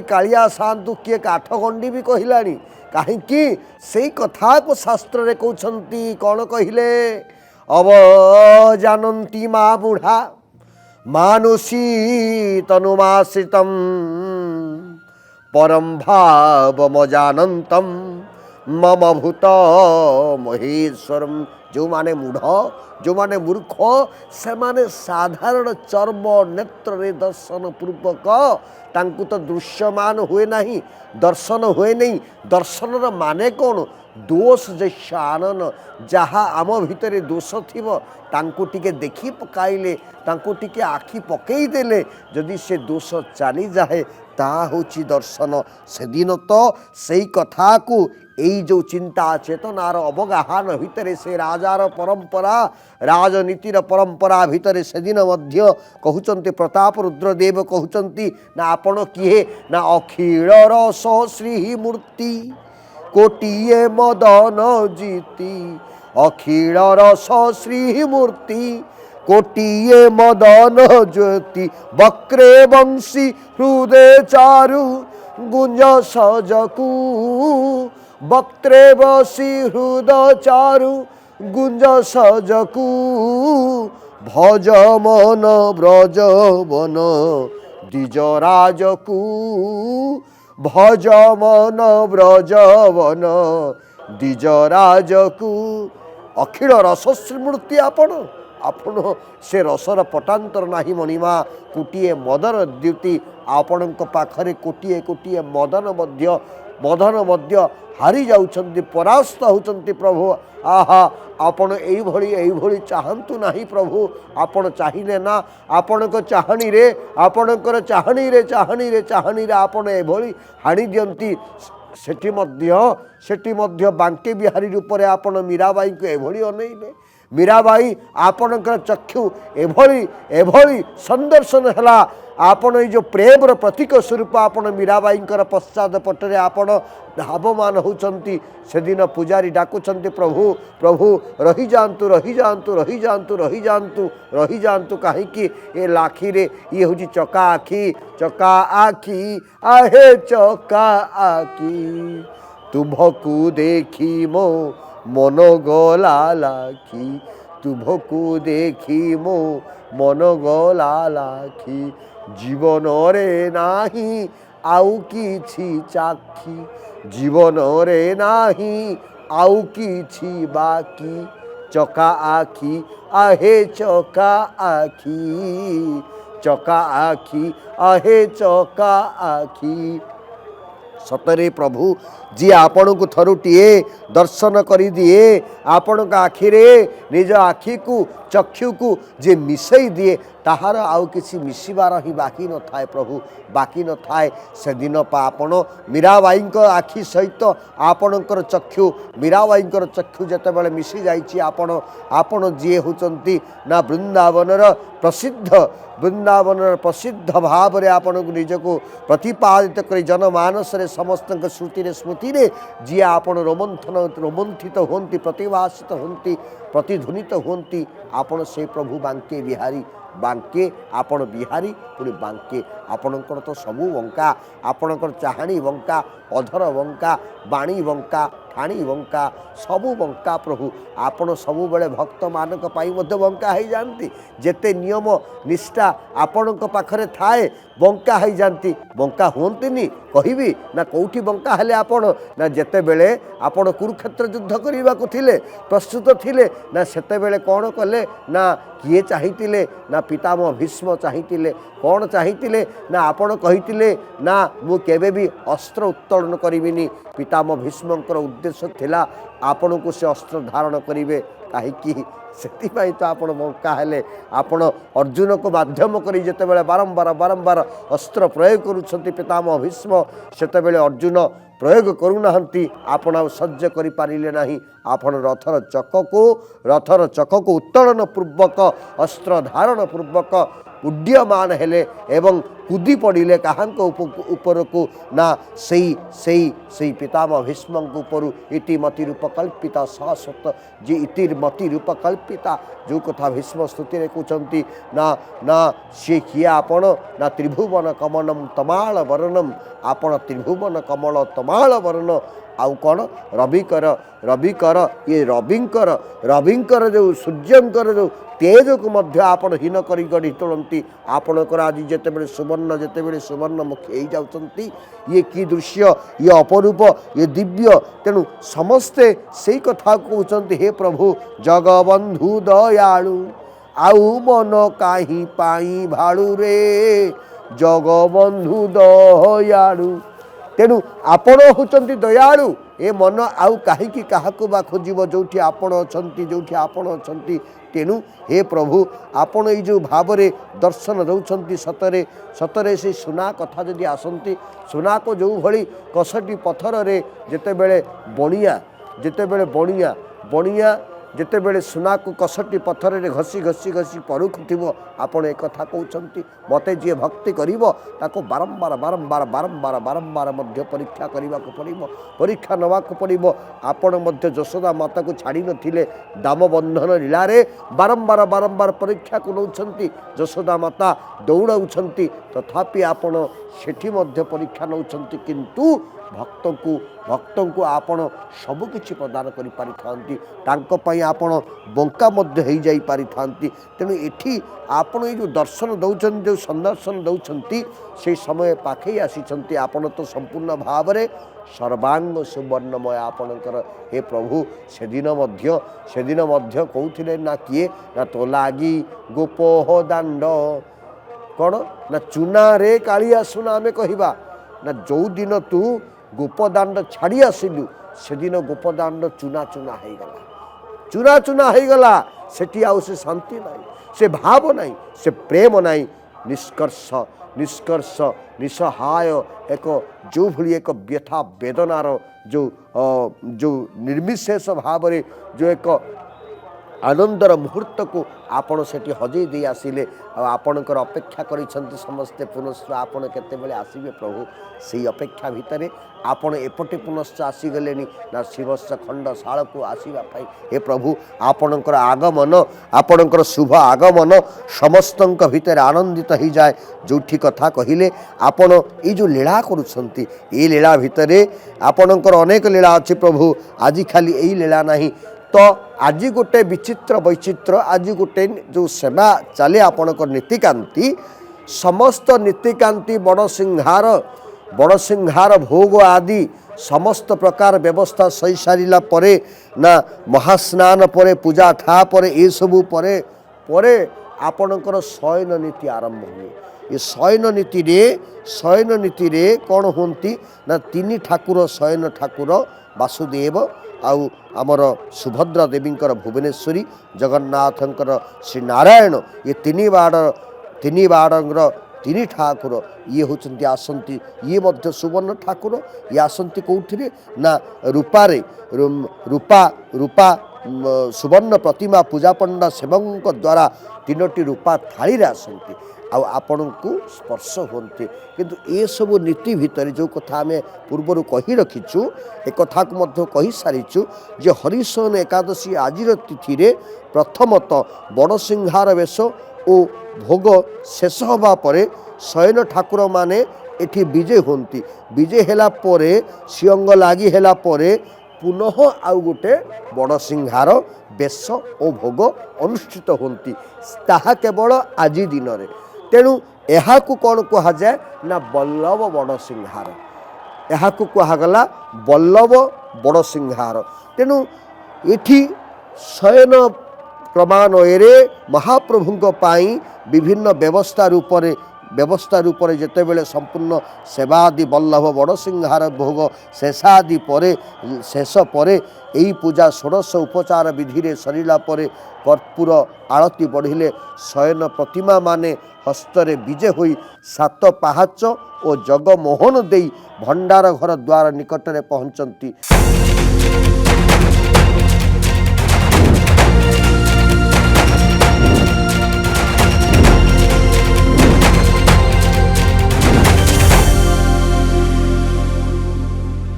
कालिया सातु किए काठगंडी भी कहलानी कहीं से कथा को शास्त्र रे कहते कौन कहले अवजानती माँ बुढ़ा मानुषी तनुमाश्रितम परम भावमजानंतम मम भूत महेश्वरम। जो माने मूढ़ जो माने मूर्ख से माने साधारण चर्म नेत्र रे दर्शन पूर्वक तांकु तो दृश्यमान हुए नहीं दर्शन हुए नहीं। दर्शन माने कौन दोष जैन जहाँ आम भितर दोष थिबो तांकु टिके देखी पकाइले तांकु टिके आखि पकई देले जदि से दोष चली जाए ता होची दर्शन। से दिन तो सही कथा को यही जो चिंता चेतनार अवगाहन भितर से राजार परंपरा राजनीतिर परंपरा भितर से दिन मध्य कहते प्रताप रुद्रदेव कहते ना आपण किए ना अखिल रस श्री मूर्ति कोटिए मदन जीति अखिल रस श्री मूर्ति कोटिए मदन ज्योति वक्रे वंशी हृदय चारु गुंज सजकू वक्त्रे बसी हृदय चारु गुंज सजकू भज मन ब्रज वन द्विजराजकू भज मन ब्रज वन द्विजराजकू। अखिल रसश्री मूर्ति आपण आपण से रसर पटांतर नाही मणिमा कोटिए मदन द्युति आपण पाखरे कोटिए कोटिए मदन मध्य हारी जाउछन्ति परास्त होउछन्ति प्रभु। आहा आपण एई चाहंतु नाही प्रभु आपण चाहिए ना आपण को चाहनी रे आपणकर चाहनी रे आपण एभली हाणी दियंती। सेठी मध्य बांके बिहारी रूप में आपण मीराबाई को एभली अनैले मीराबाई आपणकर चक्षु एभली संदर्शन है आपण जो प्रेमर प्रतीक स्वरूप आपण मीराबाई पश्चात पटरे आपण धावमान होती। से दिन पूजारी डाकुचंती प्रभु प्रभु रही जातु रही जातु रही जातु रही जातु रही जातु कहीं ए लाखी रे ये हूँ चका आखी आहे चका आखी तुमको देखी मो मन गला लाखी तुमको देखी मो मन गला लाखी जीवन रे नाही आउ किछि चाखी जीवन रे नाही आउ किछि बाकी चका आखी आहे चका आखी आहे चका आखी। सतरे प्रभु जी आपण को थरुटीए दर्शन करी दिए आपण का आखिरे निज आखि को चक्षु को जे मिसई दिए ताहार आउ किसी मिसिबार ही बाकी न थाए प्रभु बाकी न थाए। से दिन पा आपण मीराबाई आखि सहित आपणकर चक्षु मीराबाई चक्षु जते बेले मिसी जाइछि आपण जी होचंती ना वृंदावनर प्रसिद्ध भाव रे आपण को निज को प्रतिपादित कर जनमानस रे समस्त श्रुति रे स्मृति रे जी आपण रोमंथित होंती प्रतिभाषित होंती प्रतिध्वनित होंती आपण से प्रभु बांके बिहारी बांके आपण बिहारी पुणी बांके आपणकर तो सबू बंका आपणकर चाहाणी बंका अधर बंका बाणी बंका ठाणी बंका सबू बंका प्रभु आपण सबु बेले भक्त मानक पाई मध्य बंका हो जाती जेते नियम निष्ठा आपण पाखरे थाए बंका हो जाती बंका हुंतनी कहबी ना कौटी बंका हेले आपण ना जेते बेले आपण कुरुक्षेत्र युद्ध करने को थिले प्रस्तुत थिले ना सेते बेले कौन कले ना किए चाहिए ना पितामह भीष्म चाहिए कौन चाहिए ना आपण कही ना मु केबे भी अस्त्र उत्तोलन करिबिनी पितामह भीष्मकर उद्देश्य थिला आपण को से अस्त्र धारण करेंगे कहीं से तो आपण मौका हेले आपण अर्जुन को माध्यम करी जेते बेले बारंबार अस्त्र प्रयोग करुछंती पितामह भीष्म सेते बेले अर्जुन प्रयोग करूनाहंती आपण सह्य करि पारिले नाही आपण रथर चक को उत्तोलन पूर्वक अस्त्र धारण पूर्वक उड्यमान हेले एवं कूदी पड़े क्या उपरकू ना सही पितामह भीष्म उपरू इति मतिरूपकल्पिता शाश्वत जी इतिर मतिरूपकल्पिता जो कथा भीष्म स्तुति कहते ना ना सी किए आपण ना त्रिभुवन कमलम तमाल वर्णम आपण त्रिभुवन कमल तमाल वर्ण आउ कौन रविकर रविकर ये रविंकर जो सूर्यंकर जो तेज को मध्य आपण हीन कर गढ़ी तोड़ती आपणकर आज जिते सुवर्ण मुखी हो जाती ये कि दृश्य ये अपरूप ये दिव्य तेणु समस्ते से कथा कहते हे प्रभु जगबंधु दयालु आउ मन कहीं पाई भाड़ू रे जगबंधु दयालु तेणु आपण होचंती दयालु ए मन आउ कहीं क्या खोजब जो आपण अच्छा जो आपण अच्छा तेणु हे प्रभु आपण ये जो भाव दर्शन दौरान सतरे सतरे से सुना कथा जदि आसती सुना को जो भली कसटी पथर रे जिते बेले बणिया जिते बेले सुना को कसटी पथर रे घसी घसी घसी परुखुव आपण एक कथा कहते मते जी भक्ति करिवो ताको बारंबार बारंबार बारंबार बारंबार मध्य परीक्षा करने को पड़ो परीक्षा नवाक पड़ो आपण मध्य यशोदा माता को छाड़ी नथिले दाम बंधन लीला रे बारंबार बारंबार परीक्षा को नौछंती यशोदा माता दौड़ाउछंती तथापि आपण सेठी मध्य परीक्षा नौछंती किंतु भक्त को आपण सबकिछि प्रदान करि पारि थांती तांको पई आपण बंका मध्य हो जाई पारि थांती तेणु एठी आपण ये जो दर्शन दौरान जो संदर्शन दौरान से समय पाखे आसी आपण तो संपूर्ण भाव में सर्वांग सुवर्णमय आपणकर हे प्रभु सेदिन मध्य कहते ना किए ना तो लागी गोपोह दांड कौन ना चुना रे कालिया सुना आमे कहवा ना जो दिन तू गोपदाण्ड छाड़ी आसिलु से दिन गोपदाण्ड चुना चुना हो गला सेठी आउ से शांति नहीं से भाव नहीं से प्रेम नहीं निष्कर्ष निसहाय एक जो भली एक व्यथा वेदनार जो निर्विशेष भाव जो एक आनंदर मुहूर्त को आपण सेठी हजई दे आसिले आपणकर अपेक्षा करिसंती समस्ते पुनश्च आपण केतेबेले आसिबे प्रभु से अपेक्षा भितर आपण एपटे पुनश्च आसीगले ना शिवस्व खंड शाल को आसवा हे प्रभु आपणकर आगमन आपणकर शुभ आगमन समस्तंक भितर आनंदित हो जाए जो कथा कहिले आपण ये जो लीला करुछंती ये लीला भितर आपणकर अनेक लीला अच्छी प्रभु आज खाली यही लीला नहीं तो आज गोटे विचित्र वैचित्र आज गोटे जो सेवा चले आपणकर नीतिकांति समस्त नीतिकांति बड़ सिंहार भोग आदि समस्त प्रकार व्यवस्था सही सारा परे ना महास्नान परे पूजा ठा परे ये सबू परे परे आपणकर शयन नीति आरंभ हुए ये शयन नीति रे कौन होती ना तीन ठाकुर शयन ठाकुर वासुदेव आउ आमर सुभद्रा देवींकर भुवनेश्वरी जगन्नाथंकर श्री नारायण ये तीन बाड़र तीन ठाकुर ये होचंती आसंती ये मध्य सुवर्ण ठाकुर ये आसंती कौथिरे ना रूपा सुवर्ण प्रतिमा पूजा पंडा सेवक द्वारा तीनोटी रूपा थाली रे आसंती आपण को स्पर्श होते किंतु ये सब नीति भितर जो कथा आम पूर्वर कही रखीचु एक कथा को कही सारीचु जे हरिशयन एकादशी आज तिथि रे प्रथमत बड़ सिंहार वेश और भोग शेष हवा परे शयन ठाकुर माने एठी विजय होती विजय हैला परे सिंह लागी हैला परे पुनः आउ गोटे बड़ सिंहार बेश और भोग अनुष्ठित होती ताहा केवल आज दिन में तेणु यहाँ कौन कह जाए ना बल्लभ बड़ सिंहार यहाँ कहगला बल्लभ बड़ सिंहार तेणु ये शयन क्रमान्वये महाप्रभु विभिन्न व्यवस्था रूप जितेबले संपूर्ण सेवादि बल्लभ बड़ सिंहार भोग शेषादि शेष पर यही पूजा षोडश उपचार विधि रे सरिला परे कर्पूर आरती बढ़िले शयन प्रतिमा माने हस्तरे विजय होई सात पाहाच और जगमोहन देई भंडार घर द्वार निकटरे पहुंचती।